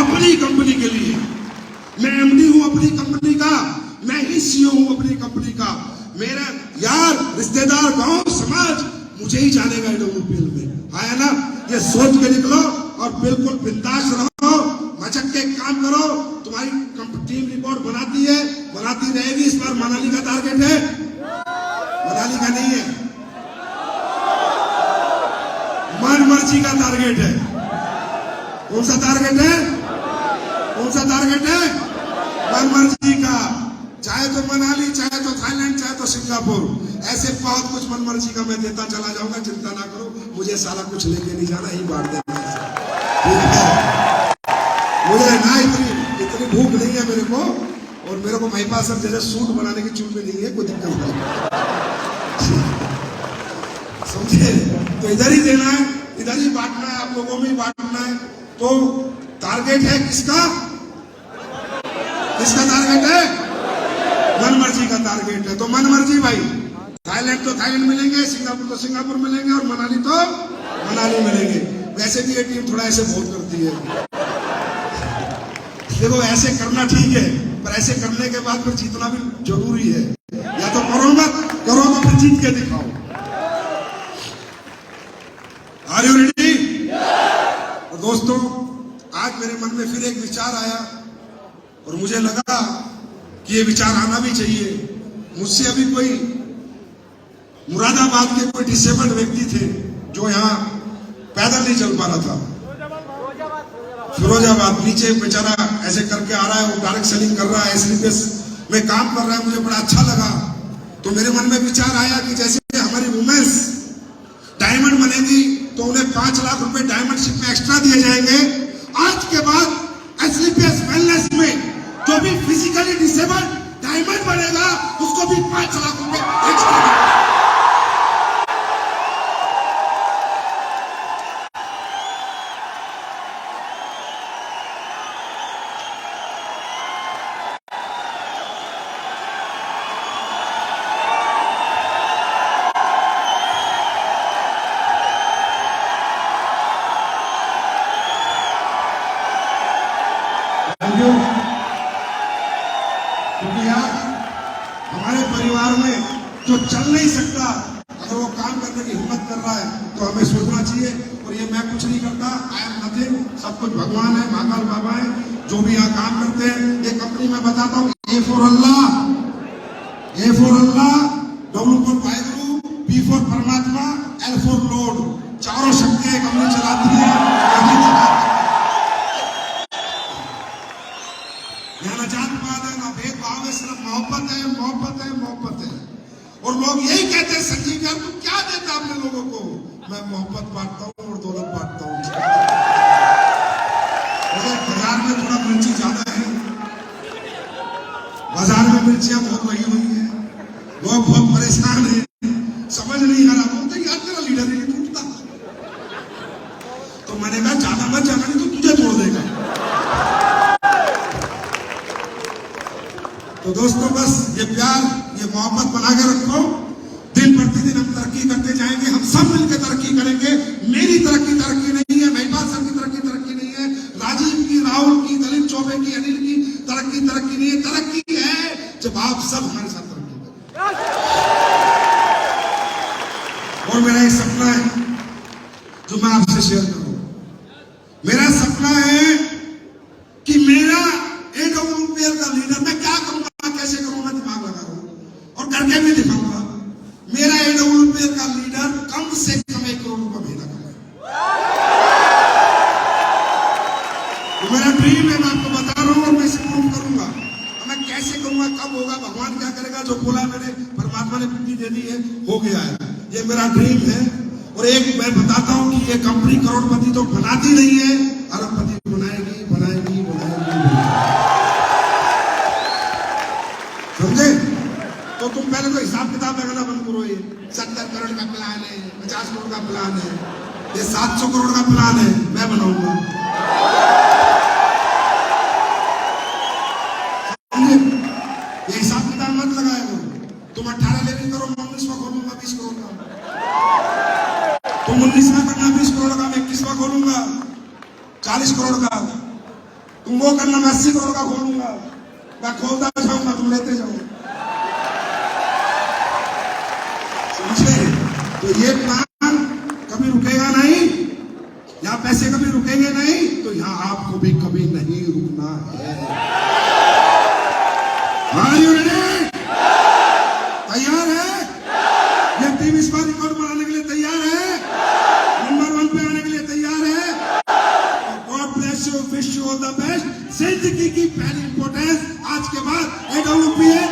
Speaker 2: अपनी कंपनी के लिए। मैं एमडी हूं अपनी कंपनी का, मैं ही सीईओ हूं अपनी कंपनी का। मेरा यार, रिश्तेदार, गांव, समाज मुझे ही जानेगा एडब्ल्यूपीएल में, है ना। ये सोच के निकलो और बिल्कुल बिंदास रहो, मचक के काम करो। तुम्हारी टीम रिपोर्ट बनाती है, बनाती रहेगी। इस बार मनाली का टारगेट है, मनाली का नहीं है, मन मर्जी का टारगेट है। कौन सा टारगेट है? कौन सा टारगेट है? मन मर्जी का। चाहे तो मनाली, चाहे तो थाईलैंड, चाहे तो सिंगापुर, ऐसे बहुत कुछ मन मर्जी का मैं देता चला जाऊंगा। चिंता ना करो, मुझे साला कुछ लेके नहीं जाना, ही बांट देना है। मुझे ना इतनी भूख नहीं है मेरे को, और मेरे को महिपा सब जैसे सूट बनाने की चूल में नहीं है, कोई दिक्कत नहीं, समझे। तो इधर ही देना है, इधर ही बांटना है, आप लोगों में ही बांटना है। तो टारगेट है किसका? किसका टारगेट है? मन मर्जी का टारगेट है। तो मन मर्जी भाई, थाईलैंड तो थाईलैंड मिलेंगे, सिंगापुर तो सिंगापुर मिलेंगे, और मनाली तो मनाली मिलेंगे। वैसे भी ये टीम थोड़ा ऐसे बहुत करती है। देखो, ऐसे करना ठीक है, पर ऐसे करने के बाद फिर जीतना भी जरूरी है। या तो करो मत, करो तो फिर जीत के दिखाओ। Are you ready? तो दोस्तों, आज मेरे मन में फिर एक विचार आया, और मुझे लगा कि ये विचार आना भी चाहिए। मुझसे अभी कोई मुरादाबाद के कोई डिसेबल्ड व्यक्ति थे जो यहाँ पैदल नहीं चल पा रहा था, फिरोजाबाद, नीचे बेचारा ऐसे करके आ रहा है, वो डायरेक्ट सेलिंग कर रहा है, एसलीपीएस में काम कर रहा है। मुझे बड़ा अच्छा लगा। तो मेरे मन में विचार आया कि जैसे हमारी वुमेन्स डायमंड बनेगी तो उन्हें 5 लाख रुपए डायमंड शिप में एक्स्ट्रा दिए जाएंगे। आज के बाद एसलीपीएस वेलनेस में जो भी फिजिकली डिसेबल्ड डायमंड बनेगा, उसको भी 5 लाख रुपए एक्स्ट्रा। क्योंकि यार, हमारे परिवार में जो चल नहीं सकता, अगर वो काम करने की हिम्मत कर रहा है तो हमें सोचना चाहिए। और ये मैं कुछ नहीं करता, आई एम नथिंग, सब कुछ भगवान है, महाकाल बाबा है, जो भी यहाँ काम करते हैं। ये कंपनी मैं बताता हूँ, A for Allah, W for Waheguru, P for परमात्मा, एल फॉर लॉर्ड, चारों शक्तियां कंपनी चलाती है। यहाँ ना जात पात है, ना भेदभाव है, सिर्फ मोहब्बत है, मोहब्बत है, मोहब्बत है। और लोग यही कहते हैं, संजीव यार तुम क्या देता अपने लोगों को? मैं मोहब्बत बांटता हूँ और दौलत बांटता हूँ। बाजार में थोड़ा मिर्ची ज्यादा है, बाजार में मिर्चियां बहुत लगी हुई है, लोग बहुत परेशान हैं, समझ नहीं आ रहा। बोलते यार तेरा लीडर ही नहीं टूटता। तो मैंने कहा ज्यादा मत जाना, नहीं तो तुझे तोड़ देगा। तो दोस्तों, बस ये प्यार, ये मोहब्बत बना के रखो। दिन प्रतिदिन हम तरक्की करते जाएंगे, हम सब मिलकर तरक्की करेंगे। मेरी तरक्की नहीं है, महिपाल सर की तरक्की नहीं है, राजीव की, राहुल की, दलित चौबे की, अनिल की तरक्की नहीं है। तरक्की है जब आप सब हमारे साथ तरक्की करें। और मेरा एक सपना है जो मैं आपसे शेयर करूं। मेरा सपना है कि मेरा एडब्ल्यूपीएल का लीडर, मैं क्या करूंगा, कैसे करूंगा, दिमाग लगा रहा हूं और करके भी दिखाऊंगा। मेरा एडब्ल्यूपीएल का लीडर कम से कम 1 करोड़ रुपए महीना कमाए। तो मेरा ड्रीम है, मैं आपको बता रहा हूं, और मैं इसे प्रूव करूंगा। मैं कैसे करूंगा, कब गया है। ये मेरा ड्रीम है। और एक मैं बताता हूं कि ये कंपनी करोड़पति तो बनाती नहीं है, अरबपति बनाएगी बनाएगी बनाएगी। समझे? तो तुम पहले तो हिसाब किताब लगाना बंद करो। ये 70 करोड़ का प्लान है, 50 करोड़ का प्लान है, ये 700 करोड़ का प्लान है, मैं बनाऊंगा। ये हिसाब किताब मत लगाएगा। तुम 18 लेनी करो, 19वां खोलूंगा 20 करोड़ का। तुम 19वां करना 20 करोड़ का, मैं 21वां खोलूंगा 40 करोड़ का। तुम वो करना, मैं 80 करोड़ का खोलूंगा। मैं खोलता जाऊंगा, तुम लेते जाओ। समझे? तो ये प्लान कभी रुकेगा नहीं, यहाँ पैसे कभी रुकेंगे नहीं, तो यहाँ आपको भी कभी नहीं रुकना है। Are you ready? तैयार है? ये टीम इस बार रिकॉर्ड बनाने के लिए तैयार है? नंबर 1 पे आने के लिए तैयार है? God bless you, wish you all the best। जिंदगी की पहली इंपॉर्टेंस आज के बाद AWP है।